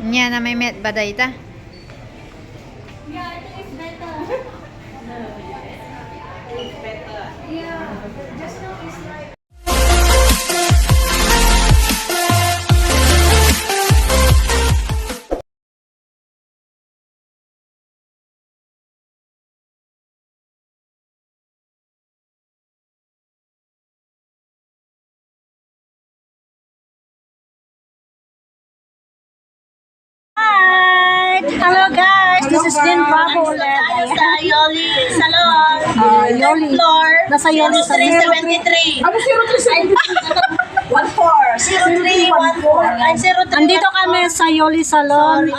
Nya na may met baday ta. Yeah, I think it's better. It's better. Yeah, just now it's like. Hello guys, this is Din Bravo ulit. Sa Yoli Salon. Yoli. Floor. Nasa Yoli Salon. 0373. Ano 0314. Ay, 03. Andito kami sa Yoli Salon,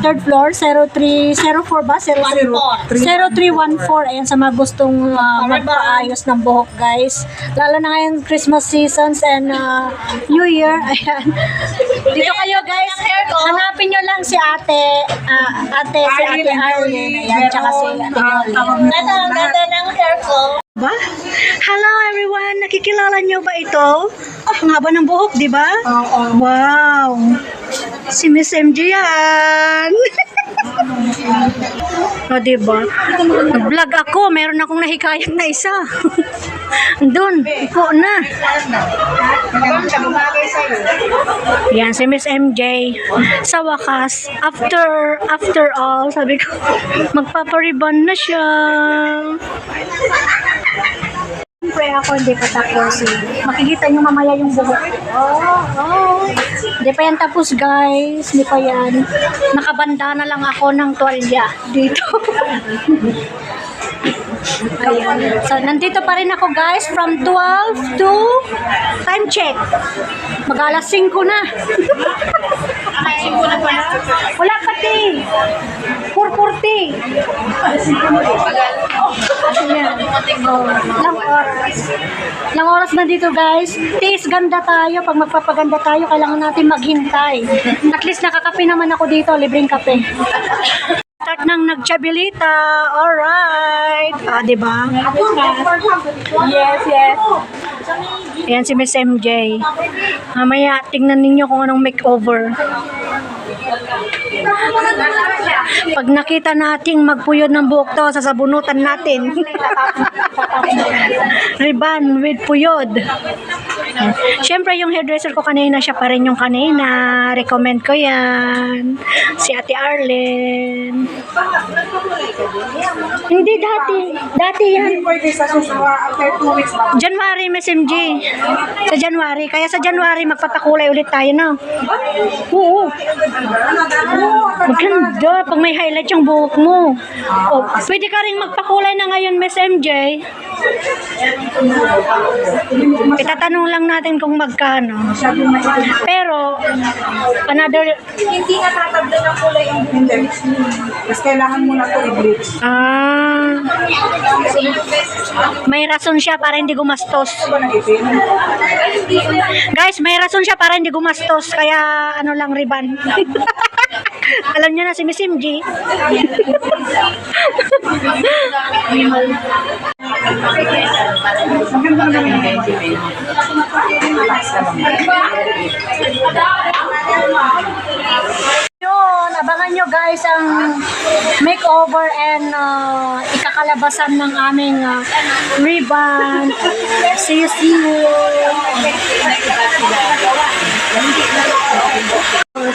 third floor, 0304 ba? 0314. Ayan sa mga gustong magpaayos ng buhok guys. Lalo na ngayon Christmas seasons and New Year. Ayan. Dito kayo guys. Hanapin nyo lang si ate. Si ate Arlene. Ayan, tsaka si ate Yoli. Ito ang ganda ng hair ko. Ba? Hello everyone! Nakikilala niyo ba ito? Ang haba ng buhok, di ba? Oo. Wow! Si Miss MJ yan! O, di ba? Nag-vlog ako, meron akong nahikayat na isa. Doon, upo na. Yan, si Miss MJ. Sa wakas, after all, sabi ko, magpapariban na siya. Siyempre ako hindi pa tapos makikita nyo mamaya yung buhok. Hindi pa yan tapos guys, hindi pa yan. Nakabanda na lang ako ng tuwalya dito. Ayan. So nandito pa rin ako guys from 12 to time check. Mag-alas 5 na. Wala pati. 4:40. Ilang oras na dito guys. Tiis ganda tayo. Pag magpapaganda tayo, kailangan natin maghintay. At least nakakape naman ako dito. Libreng kape. Start nang nagchabilita. Alright. Diba? Yes, yes. Ayan si Miss MJ. Mamaya, tingnan ninyo kung anong makeover. Pag nakita nating magpuyod ng buhok to, sasabunutan natin. Ribbon with puyod. Siyempre yung hairdresser ko kanina, siya pa rin yung kanina. Recommend ko yan. Si Ate Arlene. Hindi dati. Dati yan. January, Miss MJ. Sa January. Kaya sa January, magpapakulay ulit tayo na. Oo. Maganda. Pag may highlight yung buhok mo. Oh, pwede ka rin magpakulay na ngayon, Miss MJ. Itatanong lang natin kung magkano. Pero, another... Hindi natatabla ng kulay ang buhok. Mas kailangan mo na ito i-bleach. May rason siya para hindi gumastos. Guys, may rason siya para hindi gumastos. Kaya, ano lang, ribbon. Alam niyo na si Miss MG. Yun, abangan nyo guys ang makeover and ikakalabasan ng aming ribbon. See you.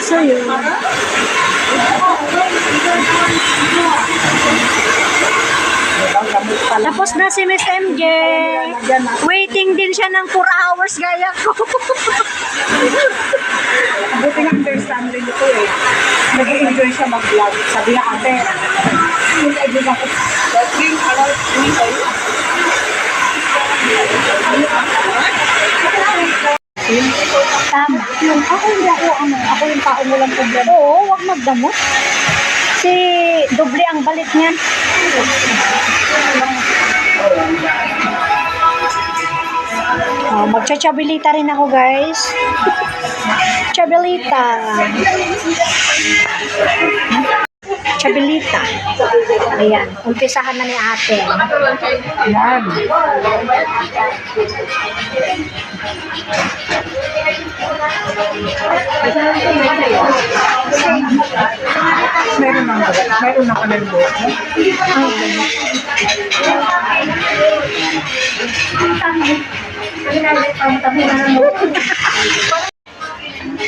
So yun. Tapos na si Miss MJ. Waiting din siya ng 4 hours gaya ko. Buti nga understanding ito eh. Nag-enjoy siya mag-vlog. Sabi na ate, nag-enjoy ako. Naging alam ko Tama. Ako hindi ako yung taong walang problema. Oo, huwag magdamot. Si doble ang balik niyan. Magcha-chabilita rin ako guys. Chabilita. Chabilita. Ayan, umpisahan na ni ate. Ayan. Meron ng kanil mo.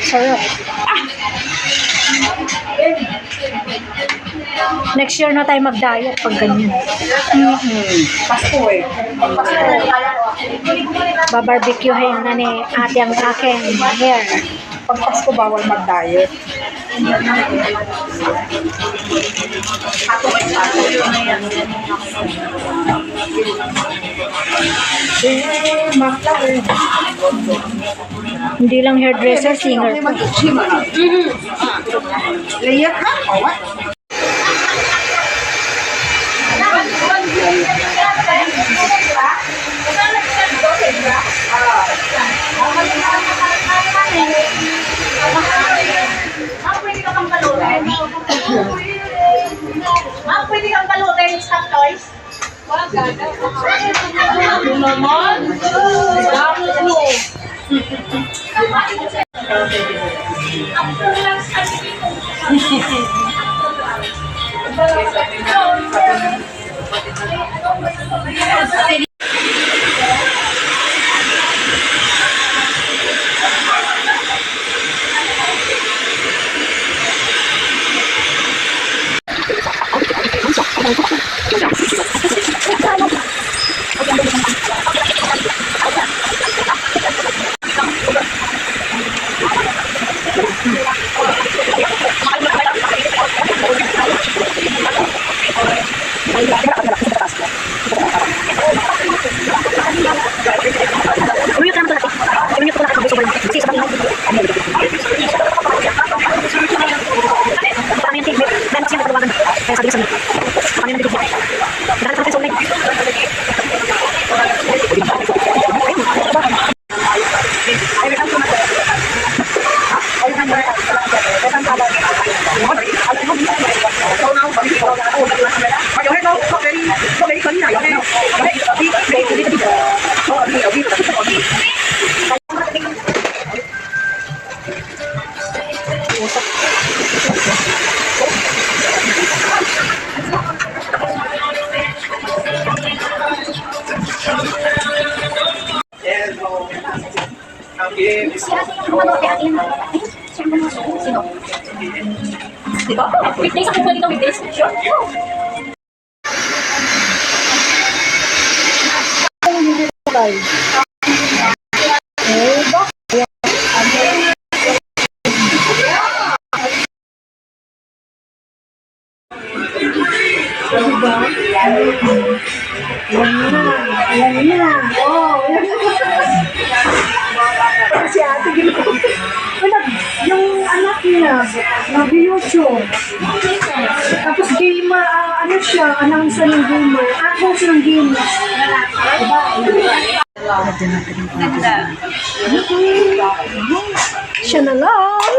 Sarap. Next year na tayo mag-diet pag ganyan. Pasko eh. Babarbecuehin na ni ate ang akin hair. Pag Pasko bawal mag-diet. Hindi lang hairdresser, singer pa. Layak ha? O, what? Pwede kang balutin, stop toys. Naman? Gamit mo. Diba? Weekdays ako pwede weekdays. Sure. Ayan na. Oh, si ate ginawa. Yung anak niya, nag-YouTube. Tapos gamer, ano siya, announcer ng gamer. Host ng gamer. Siya na lang.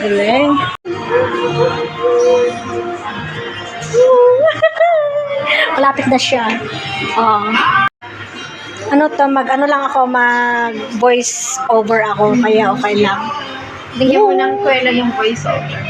Galing. Malapit na siya. Ano to, ano lang ako, mag voice over ako, kaya okay lang. Bigyan mo ng kwela yung voice over.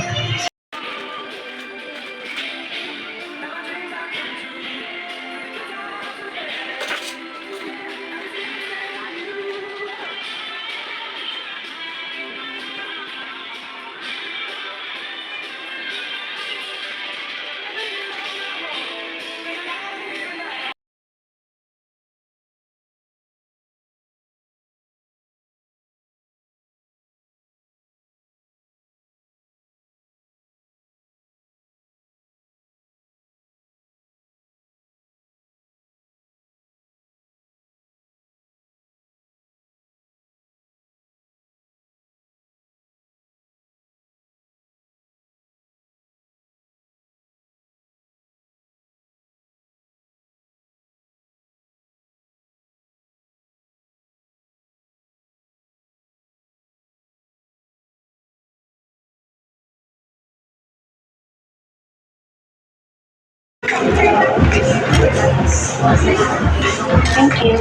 Thank you.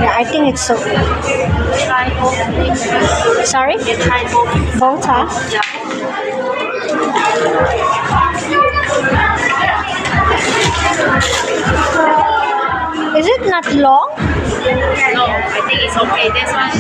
Yeah, I think it's so. Sorry? Both, huh? Is it not long? No, I think it's okay. This one